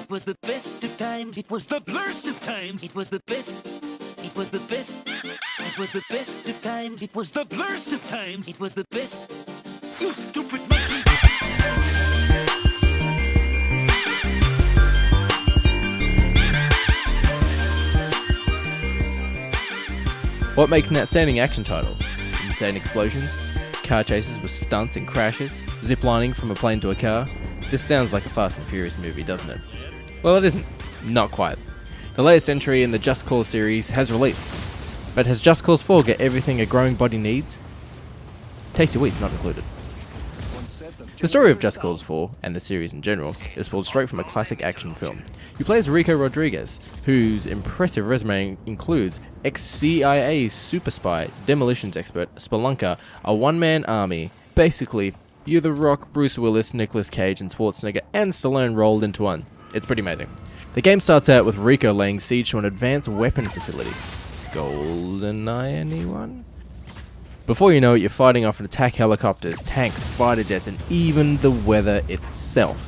It was the best of times. It was the blurst of times. It was the best. It was the best. It was the best of times. It was the blurst of times. It was the best. You stupid monkey. What makes an outstanding action title? Insane explosions, car chases with stunts and crashes, ziplining from a plane to a car. This sounds like a Fast and Furious movie, doesn't it? Well, it isn't. Not quite. The latest entry in the Just Cause series has released. But has Just Cause 4 got everything a growing body needs? Tasty wheat's not included. The story of Just Cause 4, and the series in general, is pulled straight from a classic action film. You play as Rico Rodriguez, whose impressive resume includes ex-CIA super spy, demolitions expert, spelunker, a one-man army. Basically, you're The Rock, Bruce Willis, Nicolas Cage, and Schwarzenegger and Stallone rolled into one. It's pretty amazing. The game starts out with Rico laying siege to an advanced weapon facility. GoldenEye, anyone? Before you know it, you're fighting off attack helicopters, tanks, fighter jets, and even the weather itself.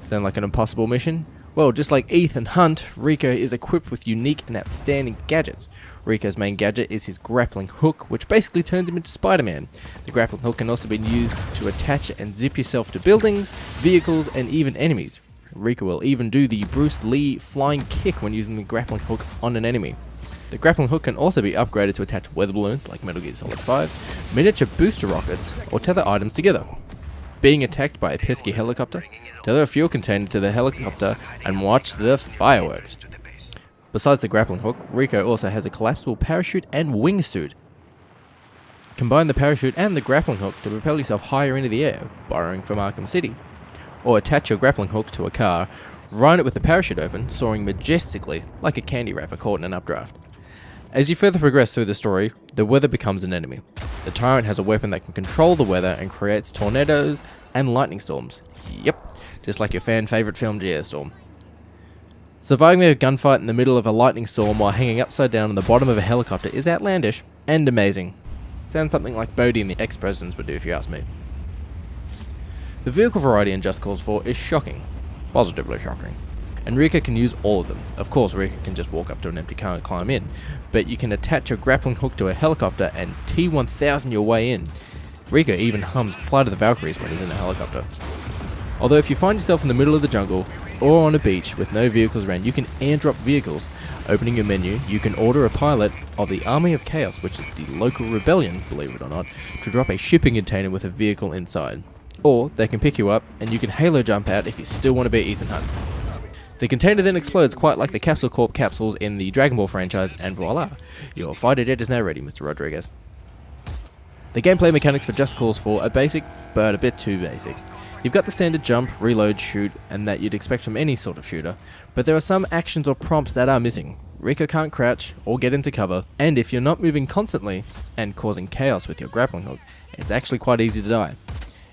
Sound like an impossible mission? Well, just like Ethan Hunt, Rico is equipped with unique and outstanding gadgets. Rico's main gadget is his grappling hook, which basically turns him into Spider-Man. The grappling hook can also be used to attach and zip yourself to buildings, vehicles, and even enemies. Rico will even do the Bruce Lee flying kick when using the grappling hook on an enemy. The grappling hook can also be upgraded to attach weather balloons like Metal Gear Solid 5, miniature booster rockets, or tether items together. Being attacked by a pesky helicopter, tether a fuel container to the helicopter and watch the fireworks. Besides the grappling hook, Rico also has a collapsible parachute and wingsuit. Combine the parachute and the grappling hook to propel yourself higher into the air, borrowing from Arkham City. Or attach your grappling hook to a car, run it with the parachute open, soaring majestically like a candy wrapper caught in an updraft. As you further progress through the story, the weather becomes an enemy. The Tyrant has a weapon that can control the weather and creates tornadoes and lightning storms. Yep, just like your fan favourite film Geostorm. Surviving a gunfight in the middle of a lightning storm while hanging upside down on the bottom of a helicopter is outlandish and amazing. Sounds something like Bodhi and the ex-presidents would do if you ask me. The vehicle variety in Just Cause 4 is shocking. Positively shocking. And Rico can use all of them. Of course, Rico can just walk up to an empty car and climb in, but you can attach your grappling hook to a helicopter and T-1000 your way in. Rico even hums Flight of the Valkyries when he's in a helicopter. Although if you find yourself in the middle of the jungle, or on a beach with no vehicles around, you can airdrop vehicles. Opening your menu, you can order a pilot of the Army of Chaos, which is the local rebellion, believe it or not, to drop a shipping container with a vehicle inside. Or they can pick you up and you can halo jump out if you still want to be Ethan Hunt. The container then explodes quite like the Capsule Corp capsules in the Dragon Ball franchise, and voila, your fighter jet is now ready, Mr. Rodriguez. The gameplay mechanics for Just Cause 4 are basic, but a bit too basic. You've got the standard jump, reload, shoot, and that you'd expect from any sort of shooter, but there are some actions or prompts that are missing. Rico can't crouch or get into cover, and if you're not moving constantly and causing chaos with your grappling hook, it's actually quite easy to die.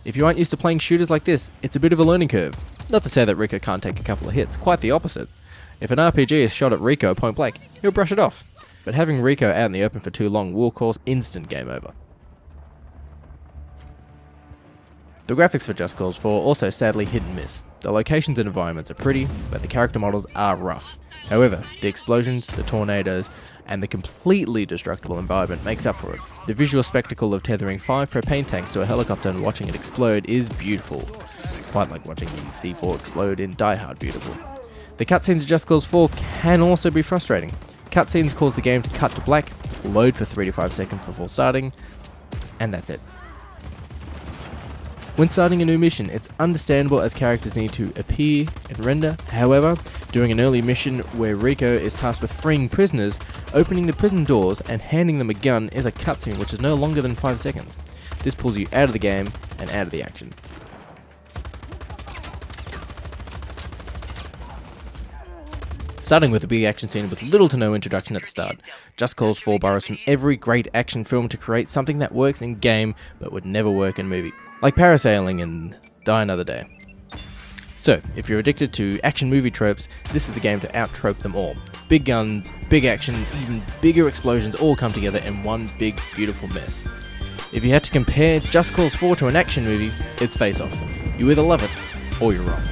If you aren't used to playing shooters like this, it's a bit of a learning curve. Not to say that Rico can't take a couple of hits, quite the opposite. If an RPG is shot at Rico point blank, he'll brush it off. But having Rico out in the open for too long will cause instant game over. The graphics for Just Cause 4 also sadly hit and miss. The locations and environments are pretty, but the character models are rough. However, the explosions, the tornadoes, and the completely destructible environment makes up for it. The visual spectacle of tethering 5 propane tanks to a helicopter and watching it explode is beautiful. Quite like watching the C4 explode in Die Hard beautiful. The cutscenes of Just Cause 4 can also be frustrating. Cutscenes cause the game to cut to black, load for 3 to 5 seconds before starting, and that's it. When starting a new mission, it's understandable as characters need to appear and render. However, during an early mission where Rico is tasked with freeing prisoners, opening the prison doors and handing them a gun is a cutscene which is no longer than 5 seconds. This pulls you out of the game and out of the action. Starting with a big action scene with little to no introduction at the start, Just Cause 4 borrows from every great action film to create something that works in game but would never work in movie. Like parasailing and Die Another Day. So, if you're addicted to action movie tropes, this is the game to out-trope them all. Big guns, big action, even bigger explosions all come together in one big, beautiful mess. If you had to compare Just Cause 4 to an action movie, it's Face Off. You either love it, or you're wrong.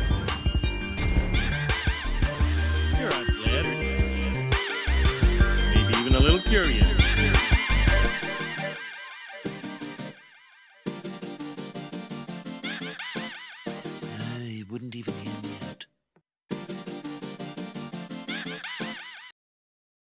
little curious. I wouldn't even